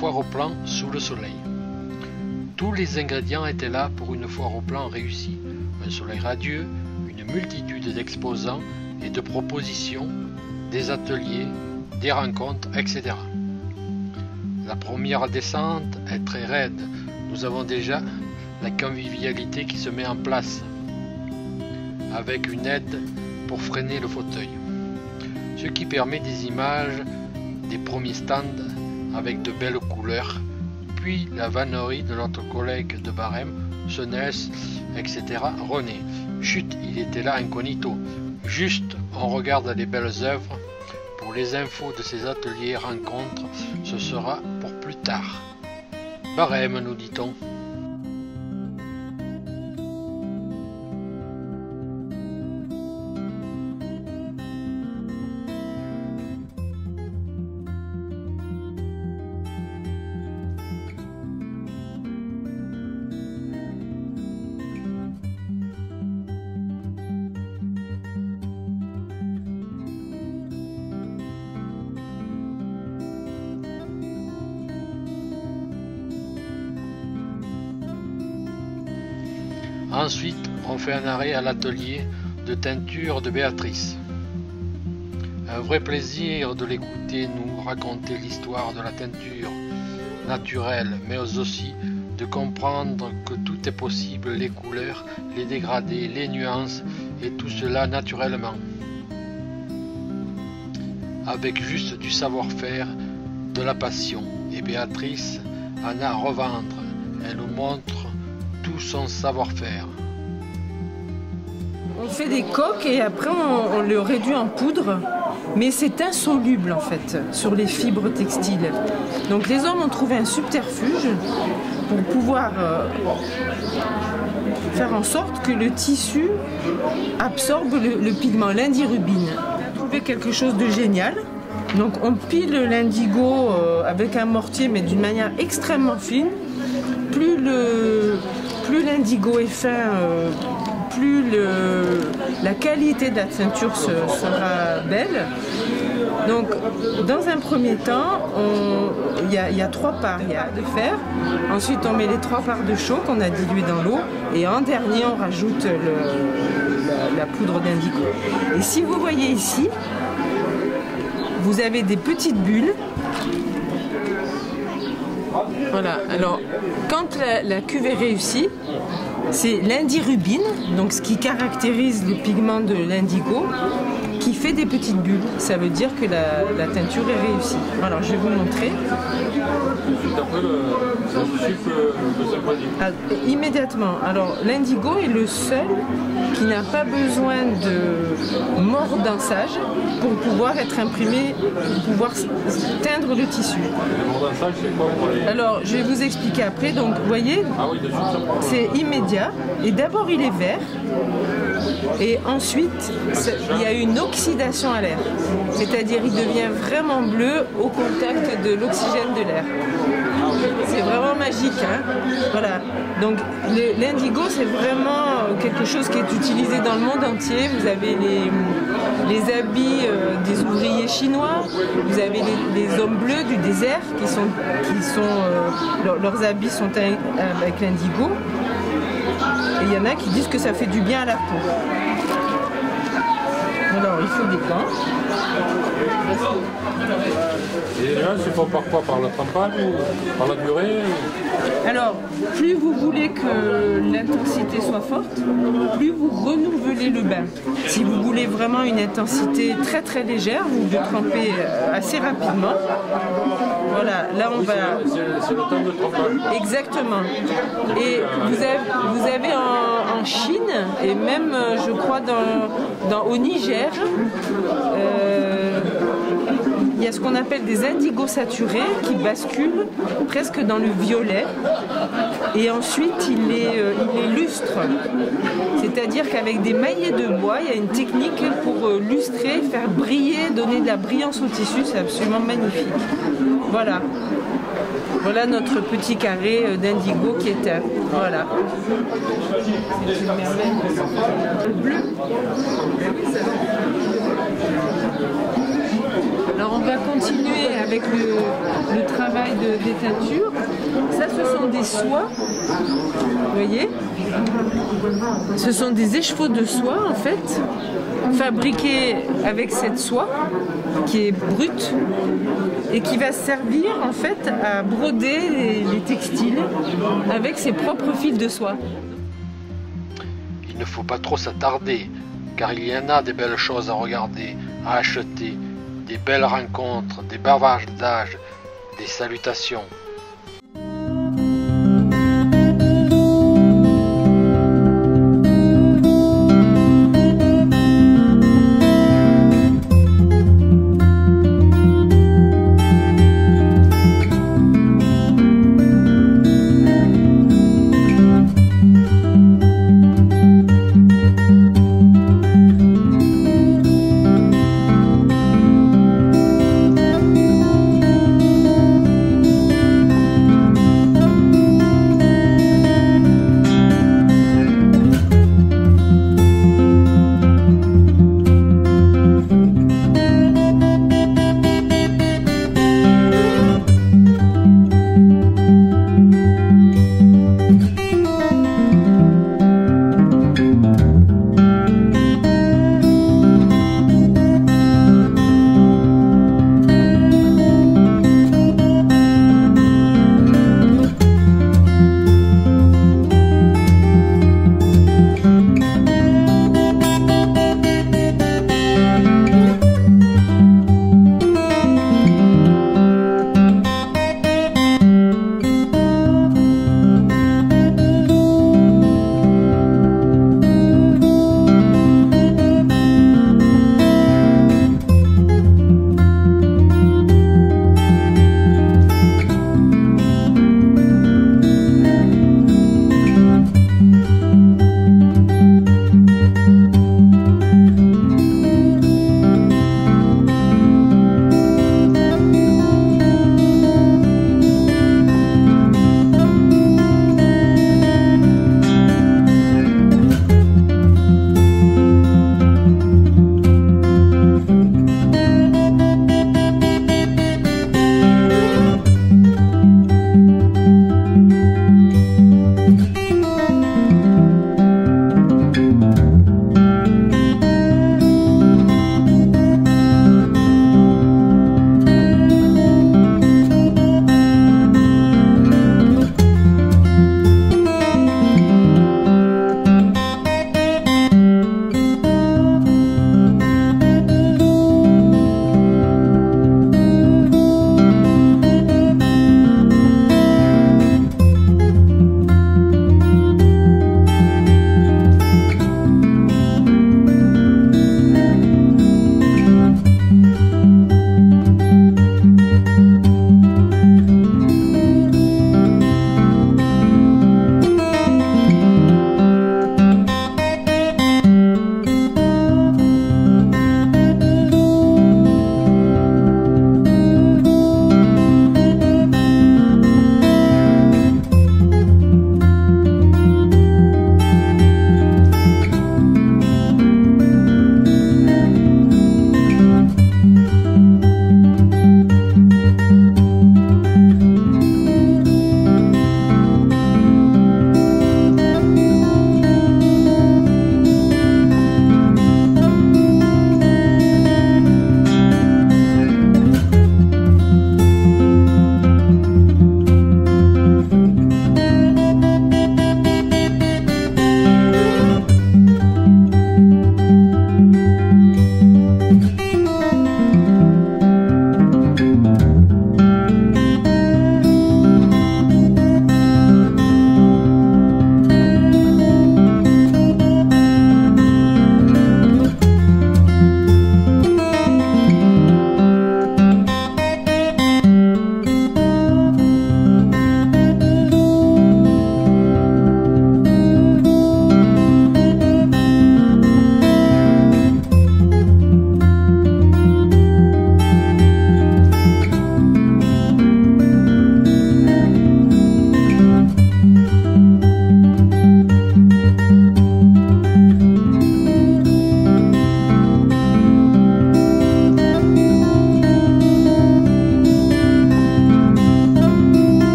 foire au plan sous le soleil. Tous les ingrédients étaient là pour une foire au plan réussie. Un soleil radieux, une multitude d'exposants et de propositions, des ateliers, des rencontres, etc. La première descente est très raide. Nous avons déjà la convivialité qui se met en place, avec une aide pour freiner le fauteuil. Ce qui permet des images des premiers stands avec de belles couleurs, puis la vannerie de notre collègue de Barème, Senès, etc. René. Chut, il était là incognito. Juste, on regarde les belles œuvres. Pour les infos de ces ateliers rencontres, ce sera pour plus tard. Barème, nous dit-on. Ensuite, on fait un arrêt à l'atelier de teinture de Béatrice. Un vrai plaisir de l'écouter nous raconter l'histoire de la teinture naturelle, mais aussi de comprendre que tout est possible, les couleurs, les dégradés, les nuances, et tout cela naturellement. Avec juste du savoir-faire, de la passion. Et Béatrice en a à revendre. Elle nous montre tout son savoir-faire. On fait des coques et après on le réduit en poudre, mais c'est insoluble en fait sur les fibres textiles. Donc les hommes ont trouvé un subterfuge pour pouvoir faire en sorte que le tissu absorbe le pigment, l'indirubine. On a trouvé quelque chose de génial. Donc on pile l'indigo avec un mortier, mais d'une manière extrêmement fine. Plus l'indigo est fin, plus la qualité de la teinture sera belle. Donc, dans un premier temps, il y a 3 parts. Il y a de fer, ensuite on met les 3 parts de chaux qu'on a diluées dans l'eau, et en dernier on rajoute la poudre d'indigo. Et si vous voyez ici, vous avez des petites bulles. Voilà, alors quand la cuve est réussie, c'est l'indirubine, donc ce qui caractérise le pigment de l'indigo, qui fait des petites bulles. Ça veut dire que la teinture est réussie. Alors je vais vous montrer. Immédiatement. Alors l'indigo est le seul qui n'a pas besoin de mordançage pour pouvoir être imprimé, pour pouvoir teindre le tissu. Alors je vais vous expliquer après. Donc vous voyez, c'est immédiat. Et d'abord il est vert. Et ensuite, il y a une oxydation à l'air. C'est-à-dire il devient vraiment bleu au contact de l'oxygène de l'air. C'est vraiment magique, hein. Voilà. Donc l'indigo, c'est vraiment quelque chose qui est utilisé dans le monde entier. Vous avez les habits des ouvriers chinois, vous avez les hommes bleus du désert leurs habits sont avec l'indigo. Et il y en a qui disent que ça fait du bien à la peau. Alors, il faut des gants. Et là, c'est fait par quoi? Par la trempage ou par la durée? Alors, plus vous voulez que l'intensité soit forte, plus vous renouvelez le bain. Si vous voulez vraiment une intensité très très légère, vous le trempez assez rapidement. Voilà, là on va... C'est le temps de trempage. Exactement. Et vous avez en Chine, et même je crois au Niger, il y a ce qu'on appelle des indigos saturés qui basculent presque dans le violet, et ensuite il les lustre. C'est-à-dire qu'avec des maillets de bois, il y a une technique pour lustrer, faire briller, donner de la brillance au tissu. C'est absolument magnifique. Voilà. Voilà notre petit carré d'indigo qui est teint. Voilà. C'est une merveille. Le bleu. Alors on va continuer avec le travail des teintures. Ça, ce sont des soies, vous voyez. Ce sont des écheveaux de soie en fait, fabriqués avec cette soie qui est brute et qui va servir en fait à broder les textiles avec ses propres fils de soie. Il ne faut pas trop s'attarder, car il y en a des belles choses à regarder, à acheter, des belles rencontres, des bavardages, des salutations.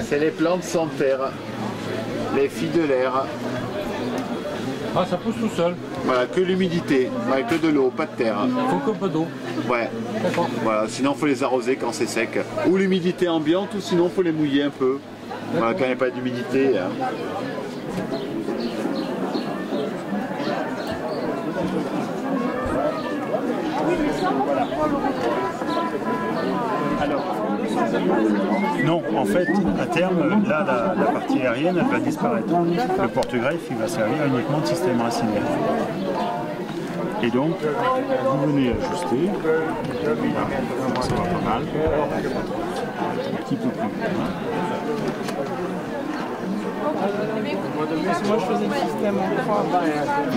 C'est les plantes sans terre, les filles de l'air. Ah, ça pousse tout seul. Voilà, que l'humidité, ouais, que de l'eau, pas de terre. Il faut qu'un peu d'eau. Ouais. D'accord. Voilà, sinon il faut les arroser quand c'est sec. Ou l'humidité ambiante, ou sinon il faut les mouiller un peu. Voilà, quand il n'y a pas d'humidité. Non, en fait, à terme, là, la partie aérienne, elle va disparaître. Le porte-greffe, il va servir uniquement de système racinaire. Et donc, vous venez ajuster. Ça va pas mal. Un petit peu plus. Moi je faisais le système en croix.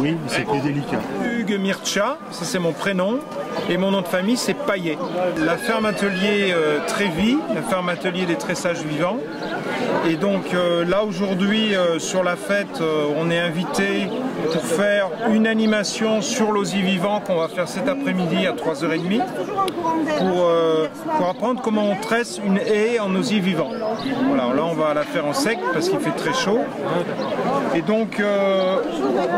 Oui, mais c'est plus délicat. Hugues Mircha, ça c'est mon prénom, et mon nom de famille c'est Paillet. La ferme atelier Trévis, la ferme atelier des tressages vivants. Et donc là aujourd'hui sur la fête, on est invité pour faire une animation sur l'osier vivant qu'on va faire cet après-midi à 3h30 pour apprendre comment on tresse une haie en osier vivant. Voilà, là on va la faire en sec parce qu'il fait très chaud. Et donc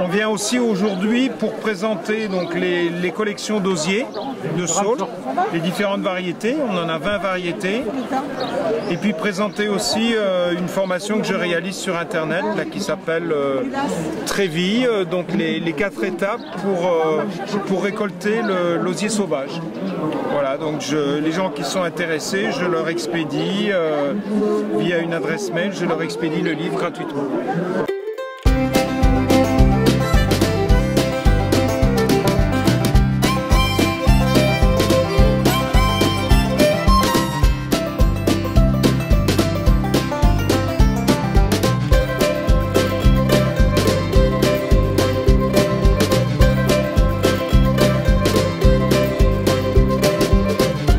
on vient aussi aujourd'hui pour présenter donc, les collections d'osier, de saules, les différentes variétés, on en a 20 variétés. Et puis présenter aussi une formation que je réalise sur internet là, qui s'appelle Trévis, donc les 4 étapes pour récolter l'osier sauvage. Voilà, donc les gens qui sont intéressés, je leur expédie via une adresse mail, je leur expédie le livre gratuitement.